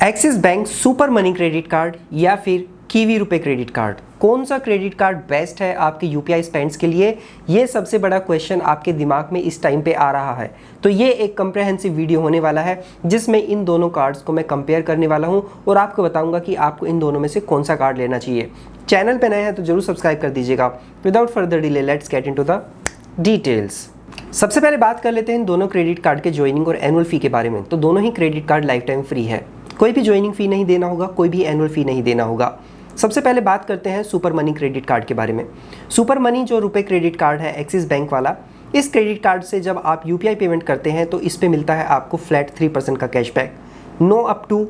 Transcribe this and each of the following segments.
Axis bank super money credit card या फिर kiwi रुपए क्रेडिट कार्ड, कौन सा क्रेडिट कार्ड बेस्ट है आपके यूपीआई स्पेंड्स के लिए? ये सबसे बड़ा क्वेश्चन आपके दिमाग में इस टाइम पे आ रहा है। तो ये एक कम्प्रहेंसिव वीडियो होने वाला है जिसमें इन दोनों कार्ड्स को मैं कंपेयर करने वाला हूँ और आपको बताऊंगा कि आपको इन दोनों में से कौन सा कार्ड लेना चाहिए। चैनल पे नए हैं तो जरूर सब्सक्राइब कर दीजिएगा। Without further delay let's get into the details. सबसे पहले बात कर लेते हैं इन दोनों क्रेडिट कार्ड के ज्वाइनिंग और एनुअल फी के बारे में। तो दोनों ही credit card lifetime free है, कोई भी ज्वाइनिंग फी नहीं देना होगा, कोई भी एनुअल फी नहीं देना होगा। सबसे पहले बात करते हैं सुपर मनी क्रेडिट कार्ड के बारे में। सुपर मनी जो रुपए क्रेडिट कार्ड है एक्सिस बैंक वाला, इस क्रेडिट कार्ड से जब आप यूपीआई पेमेंट करते हैं तो इस पे मिलता है आपको फ्लैट 3% का cashback. No up to,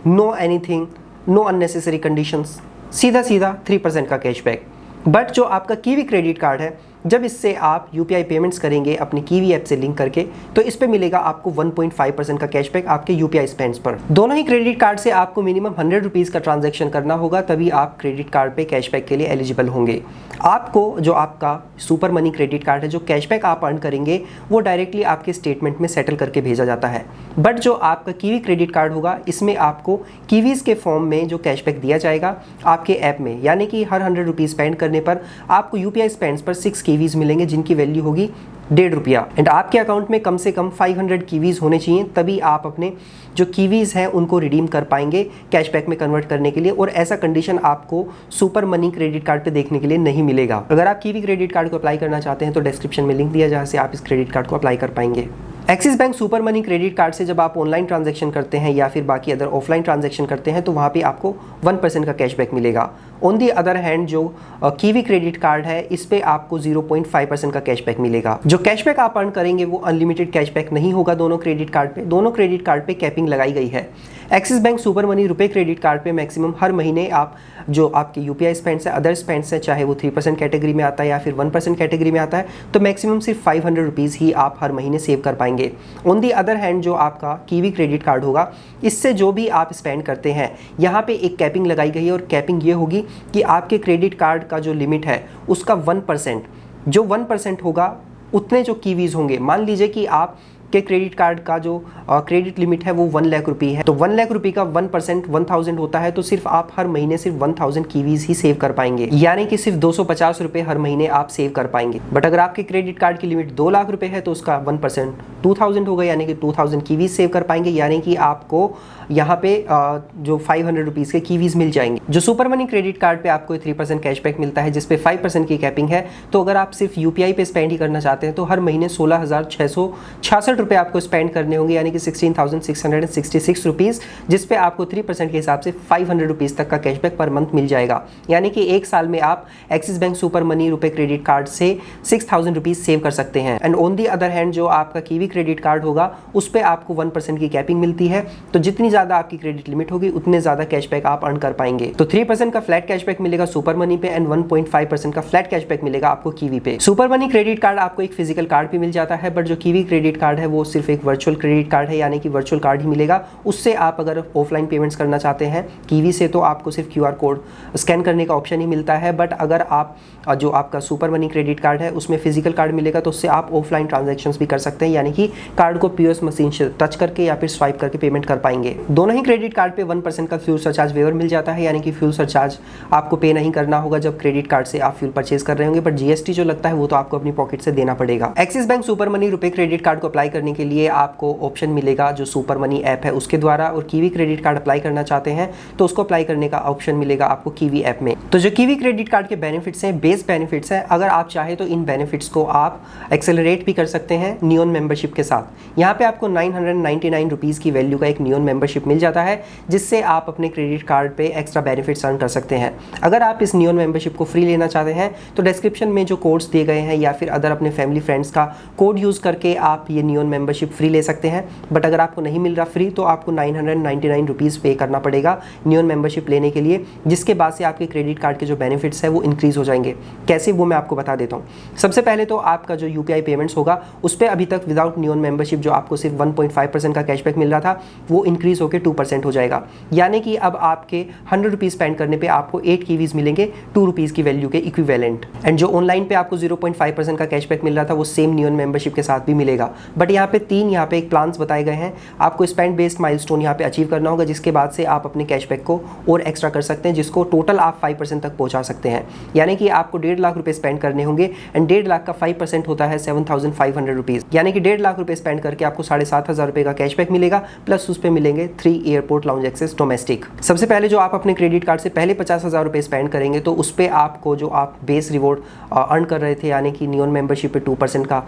no anything, no unnecessary conditions, सीधा सीधा 3% का कैशबैक। बट जो आपका कीवी क्रेडिट कार्ड है, जब इससे आप यूपीआई पेमेंट्स करेंगे अपनी कीवी ऐप से लिंक करके, तो इस पे मिलेगा आपको 1.5% का कैशबैक आपके यूपीआई स्पेंड्स पर। दोनों ही क्रेडिट कार्ड से आपको मिनिमम 100 रुपीज़ का ट्रांजैक्शन करना होगा, तभी आप क्रेडिट कार्ड पे कैशबैक के लिए एलिजिबल होंगे। आपको जो आपका सुपर मनी क्रेडिट कार्ड है, जो कैशबैक आप अर्न करेंगे वो डायरेक्टली आपके स्टेटमेंट में सेटल करके भेजा जाता है। बट जो आपका कीवी क्रेडिट कार्ड होगा, इसमें आपको कीवीज़ के फॉर्म में जो कैशबैक दिया जाएगा आपके ऐप में, यानी कि हर 100 रुपीज़ स्पेंड करने पर आपको यूपीआई स्पेंड्स पर 6 कीवीज़ मिलेंगे जिनकी वैल्यू होगी ₹1.5। एंड आपके अकाउंट में कम से कम 500 कीवीज़ होने चाहिए, तभी आप अपने जो कीवीज़ हैं उनको रिडीम कर पाएंगे कैशबैक में कन्वर्ट करने के लिए। और ऐसा कंडीशन आपको सुपर मनी क्रेडिट कार्ड पे देखने के लिए नहीं मिलेगा। अगर आप कीवी क्रेडिट कार्ड को अप्लाई करना चाहते हैं तो डिस्क्रिप्शन में लिंक दिया जहाँ से आप इस क्रेडिट कार्ड को अप्लाई कर पाएंगे। Axis bank super money credit card से जब आप ऑनलाइन ट्रांजैक्शन करते हैं या फिर बाकी अदर ऑफलाइन ट्रांजैक्शन करते हैं तो वहाँ पे आपको 1% का कैशबैक मिलेगा। ऑन दी अदर हैंड जो कीवी क्रेडिट कार्ड है, इस पे आपको 0.5% का कैशबैक मिलेगा। जो कैशबैक आप अर्न करेंगे वो अनलिमिटेड कैशबैक नहीं होगा दोनों क्रेडिट कार्ड पे। दोनों क्रेडिट कार्ड पे कैपिंग लगाई गई है। एक्सिस बैंक सुपर मनी रुपए क्रेडिट कार्ड पे मैक्सिमम हर महीने आप जो आपके यूपीआई स्पेंड्स है, अदर स्पेंड्स है, चाहे वो 3% कैटेगरी में आता है या फिर 1% कैटेगरी में आता है, तो मैक्सिमम सिर्फ 500 रुपीज़ ही आप हर महीने सेव कर पाएंगे। ऑन दी अदर हैंड जो आपका कीवी क्रेडिट कार्ड होगा, इससे जो भी आप स्पेंड करते हैं यहाँ पे एक कैपिंग लगाई गई है। और कैपिंग ये होगी कि आपके क्रेडिट कार्ड का जो लिमिट है उसका 1%, जो 1% होगा उतने जो कीवीज़ होंगे। मान लीजिए कि आप के क्रेडिट कार्ड का जो क्रेडिट लिमिट है वो 1 लाख रुपये है, तो 1 लाख रुपये का 1% 1000 होता है, तो सिर्फ आप हर महीने सिर्फ 1000 कीवीज़ ही सेव कर पाएंगे, यानी कि सिर्फ 250 रुपये हर महीने आप सेव कर पाएंगे। बट अगर आपके क्रेडिट कार्ड की लिमिट 2 लाख रुपये है तो उसका 1% 2000 होगा, यानी कि 2000 कीवीज़ सेव कर पाएंगे, यानी कि आपको यहाँ पे जो 500 रुपीज़ के कीवीज़ मिल जाएंगे। जो सुपर मनी क्रेडिट कार्ड पे आपको 3% कैशबैक मिलता है जिसपे 5% की कैपिंग है। तो अगर आप सिर्फ यूपीआई पे स्पेंड ही करना चाहते हैं तो हर महीने 16,666 रुपये आपको स्पेंड करने होंगे, यानी कि 16,666 रुपीज़, जिसपे आपको 3% के हिसाब से 500 रुपीज़ तक का कैशबैक पर मंथ मिल जाएगा। यानी कि एक साल में आप एक्सिस बैंक सुपर मनी रुपए क्रेडिट कार्ड से 6000 रुपीज़ सेव कर सकते हैं। And on the other hand जो आपका कीवी क्रेडिट कार्ड होगा उस पर आपको 1% की कैपिंग मिलती है, तो जितनी ज़्यादा आपकी क्रेडिट लिमिट होगी उतने ज़्यादा कैशबैक आप अर्न कर पाएंगे। तो 3% का फ्लैट कैशबैक मिलेगा सुपर मनी पे एंड 1.5% का फ्लैट कैशबैक मिलेगा आपको कीवी पे। सुपर मनी क्रेडिट कार्ड आपको एक फिजिकल कार्ड भी मिल जाता है, बट जो कीवी क्रेडिट कार्ड है वो सिर्फ एक वर्चुअल क्रेडिट कार्ड है, यानी कि वर्चुअल कार्ड ही मिलेगा। उससे आप अगर ऑफलाइन पेमेंट्स करना चाहते हैं कीवी से तो आपको सिर्फ QR कोड स्कैन करने का ऑप्शन ही मिलता है। बट अगर आप जो आपका सुपर मनी क्रेडिट कार्ड है उसमें फिजिकल कार्ड मिलेगा तो उससे आप ऑफलाइन ट्रांजैक्शंस भी कर सकते हैं, यानी कि कार्ड को POS मशीन से टच करके या फिर स्वाइप करके पेमेंट कर पाएंगे। दोनों ही क्रेडिट कार्ड पे 1% का फ्यूल सरचार्ज वेवर मिल जाता है, यानी कि फ्यूल सरचार्ज आपको पे नहीं करना होगा जब क्रेडिट कार्ड से आप फ्यूल परचेज कर रहे होंगे। बट GST जो लगता है वो तो आपको अपनी पॉकेट से देना पड़ेगा। एक्सिस बैंक सुपर मनी रुपए क्रेडिट कार्ड को अप्लाई करने के लिए आपको ऑप्शन मिलेगा जो सुपर मनी ऐप है उसके द्वारा, और कीवी क्रेडिट कार्ड अप्लाई करना चाहते हैं तो उसको अप्लाई करने का ऑप्शन मिलेगा आपको कीवी ऐप में। तो जो कीवी क्रेडिट कार्ड के बेनिफिट्स हैं, बेस बेनिफिट्स हैं, अगर आप चाहे तो इन बेनिफिट्स को आप एक्सेलरेट भी कर सकते हैं नियॉन मेंबरशिप के साथ। यहाँ पे आपको 999 रुपीज़ की वैल्यू का एक नियॉन मेंबरशिप मिल जाता है, जिससे आप अपने क्रेडिट कार्ड पे एक्स्ट्रा बेनिफिट्स अर्न कर सकते हैं। अगर आप इस नियॉन मेंबरशिप को फ्री लेना चाहते हैं तो डिस्क्रिप्शन में जो कोड्स दिए गए हैं या फिर अदर अपने फैमिली फ्रेंड्स का कोड यूज़ करके आप ये नियॉन मेंबरशिप फ्री ले सकते हैं। बट अगर आपको नहीं मिल रहा फ्री तो आपको 999 रुपीज़ पे करना पड़ेगा नियॉन मेंबरशिप लेने के लिए, जिसके बाद से आपके क्रेडिट कार्ड के जो बेनिफिट्स है वो इंक्रीज़ हो जाएंगे। कैसे, वो मैं आपको बता देता हूँ। सबसे पहले तो आपका जो यूपीआई पेमेंट्स होगा उस पर अभी तक विदाउट नियॉन मेंबरशिप जो आपको सिर्फ 1.5% का कैशबैक मिल रहा था वो इंक्रीज़ होकर 2% हो जाएगा, यानी कि अब आपके 100 रुपीज़ स्पेंड करने पे आपको 8 कीवीज़ मिलेंगे 2 रुपीज़ की वैल्यू के इक्विवेलेंट। एंड जो ऑनलाइन पे आपको 0.5% का कैशबैक मिल रहा था वो सेम नियॉन मेंबरशिप के साथ भी मिलेगा। बट यहाँ पे एक प्लान्स बताए गए हैं। आपको स्पेंड बेस्ड माइलस्टोन यहाँ पे अचीव करना होगा, जिसके बाद से आप अपने कैशबैक को और एक्स्ट्रा कर सकते हैं, जिसको टोटल आप 5% तक पहुँचा सकते हैं। यानी कि आपको 1.5 लाख रुपये स्पेंड करने होंगे एंड 1.5 लाख का 5% होता है 7,500 रुपीज़। यानी कि 1.5 लाख रुपये स्पेंड करके आपको 7,500 रुपये का कैशबैक मिलेगा, प्लस उस पर मिलेंगे 3 एयरपोर्ट लाउंज एक्सेस डोमेस्टिक। सबसे पहले जो आप अपने क्रेडिट कार्ड से पहले 50,000 रुपये स्पेंड करेंगे तो उस पर आपको जो आप बेस रिवॉर्ड अर्न कर रहे थे, यानी कि नियॉन मेंबरशिप पे 2% का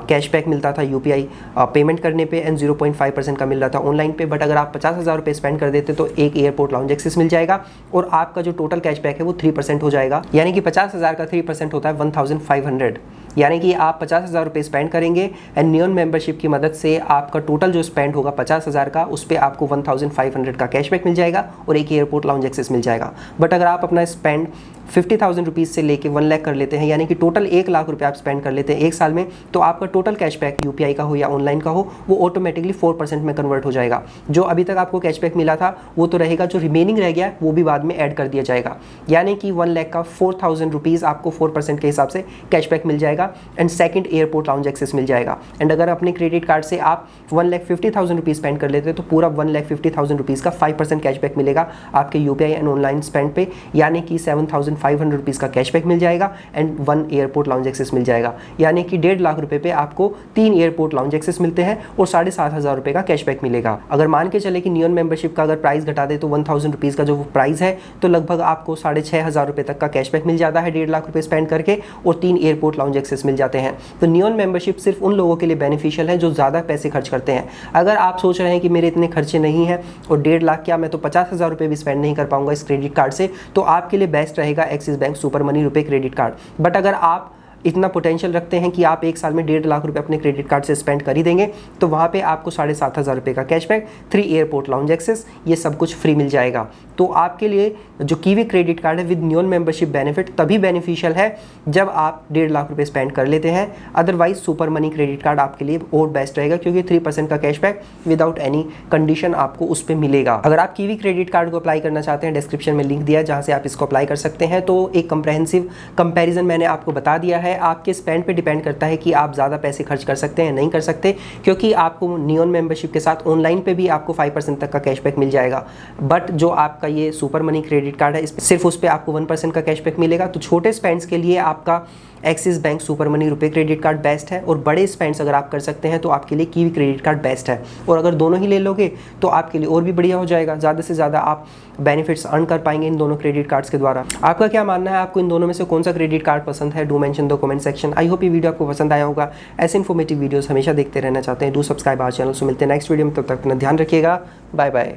कैशबैक मिलता था यूपीआई पेमेंट करने पे एंड 0.5% का मिल रहा था ऑनलाइन पे। बट अगर आप 50,000 रुपये स्पेंड कर देते तो एक एयरपोर्ट लाउंज एक्सेस मिल जाएगा और आपका जो टोटल कैशबैक है वो 3% हो जाएगा। यानी कि 50,000 का 3% होता है 1,500। यानी कि आप 50,000 रुपये स्पेंड करेंगे एंड नियॉन मेंबरशिप की मदद से आपका टोटल जो स्पेंड होगा 50,000 का, उस पर आपको 1,500 का कैशबैक मिल जाएगा और एक एयरपोर्ट लाउंज एक्सेस मिल जाएगा। बट अगर आप अपना स्पेंड 50,000 रुपीज़ से लेके 1 लाख कर लेते हैं, यानी कि टोटल 1 लाख रुपये आप स्पेंड कर लेते हैं एक साल में, तो आपका टोटल कैशबैक यूपीआई का हो या ऑनलाइन का हो वो ऑटोमेटिकली 4% में कन्वर्ट हो जाएगा। जो अभी तक आपको कैशबैक मिला था वो तो रहेगा, जो रिमेनिंग रह गया वो भी बाद में ऐड कर दिया जाएगा। यानी कि 1 लाख का 4,000 रुपीज़ आपको 4% के हिसाब से कैशबैक मिल जाएगा and second airport lounge access मिल जाएगा। एंड अगर अपने क्रेडिट कार्ड से आप 1,50,000 रुपीज़ स्पेंड कर लेते हैं तो पूरा 1,50,000 रुपीज़ का 5% कैशबैक मिलेगा आपके यूपीआई एंड ऑनलाइन स्पेंड पे, यानी कि 7,500 रुपीज़ का कैशबैक मिल जाएगा एंड 1 एयरपोर्ट लाउंज एक्सेस मिल जाएगा। यानी कि 1.5 लाख रुपए पे आपको 3 एयरपोर्ट लाउंज एक्सेस मिलते हैं और 7,500 रुपये का कैशबैक मिलेगा। अगर मान के चले कि नियॉन मेंबरशिप का अगर प्राइस घटा दे तो 1,000 रुपीज़ का जो प्राइस है तो लगभग आपको 6,500 रुपये तक का कैशबैक मिल जाता है 1.5 लाख रुपये स्पेंड करके, और 3 एयरपोर्ट लाउंज एक्सेस मिल जाते हैं। तो नियॉन मेंबरशिप सिर्फ उन लोगों के लिए बेनिफिशियल है जो ज़्यादा पैसे खर्च करते हैं। अगर आप सोच रहे हैं कि मेरे इतने खर्चे नहीं हैं और 1.5 लाख क्या मैं तो 50,000 रुपये भी स्पेंड नहीं कर पाऊंगा इस क्रेडिट कार्ड से, तो आपके लिए बेस्ट रहेगा एक्सिस बैंक सुपर मनी रुपए क्रेडिट कार्ड। बट अगर आप इतना पोटेंशियल रखते हैं कि आप एक साल में 1.5 लाख रुपए अपने क्रेडिट कार्ड से स्पेंड कर ही देंगे, तो वहाँ पे आपको 7,500 रुपये का कैशबैक, 3 एयरपोर्ट लाउंज एक्सेस, ये सब कुछ फ्री मिल जाएगा। तो आपके लिए जो कीवी क्रेडिट कार्ड है विद नियॉन मेंबरशिप बेनिफिट तभी बेनिफिशियल है जब आप 1.5 लाख रुपये स्पेंड कर लेते हैं। Otherwise super money credit card आपके लिए और बेस्ट रहेगा, क्योंकि 3% का कैशबैक विदाउट एनी कंडीशन आपको उस पर मिलेगा। अगर आप कीवी क्रेडिट कार्ड को अप्लाई करना चाहते हैं, डिस्क्रिप्शन में लिंक दिया है जहाँ से आप इसको अप्लाई कर सकते हैं। तो एक कंप्रहेंसिव कंपैरिजन मैंने आपको बता दिया है। आपके स्पेंड पे डिपेंड करता है कि आप ज़्यादा पैसे खर्च कर सकते हैं नहीं कर सकते, क्योंकि आपको नियॉन मेंबरशिप के साथ ऑनलाइन पे भी आपको 5% तक का कैशबैक मिल जाएगा। बट जो आपका ये सुपर मनी क्रेडिट कार्ड है इस सिर्फ उस पर आपको 1% का कैशबैक मिलेगा। तो छोटे स्पेंड्स के लिए आपका एक्सिस बैंक सुपर मनी रुपए क्रेडिट कार्ड बेस्ट है, और बड़े स्पेंड्स अगर आप कर सकते हैं तो आपके लिए कीवी क्रेडिट कार्ड बेस्ट है। और अगर दोनों ही ले लोगे तो आपके लिए और भी बढ़िया हो जाएगा, ज़्यादा से ज़्यादा आप बेनिफिट्स अर्न कर पाएंगे इन दोनों क्रेडिट कार्ड्स के द्वारा। आपका क्या मानना है, आपको इन दोनों में से कौन सा क्रेडिट कार्ड पसंद है? Do mention the comment section. I hope ये वीडियो आपको पसंद आया होगा। ऐसे इन्फॉर्मेटिव वीडियोस हमेशा देखते रहना चाहते हैं, डू सब्सक्राइब आवर चैनल। सो मिलते हैं नेक्स्ट वीडियो में, तब तक अपना ध्यान रखिएगा। Bye bye.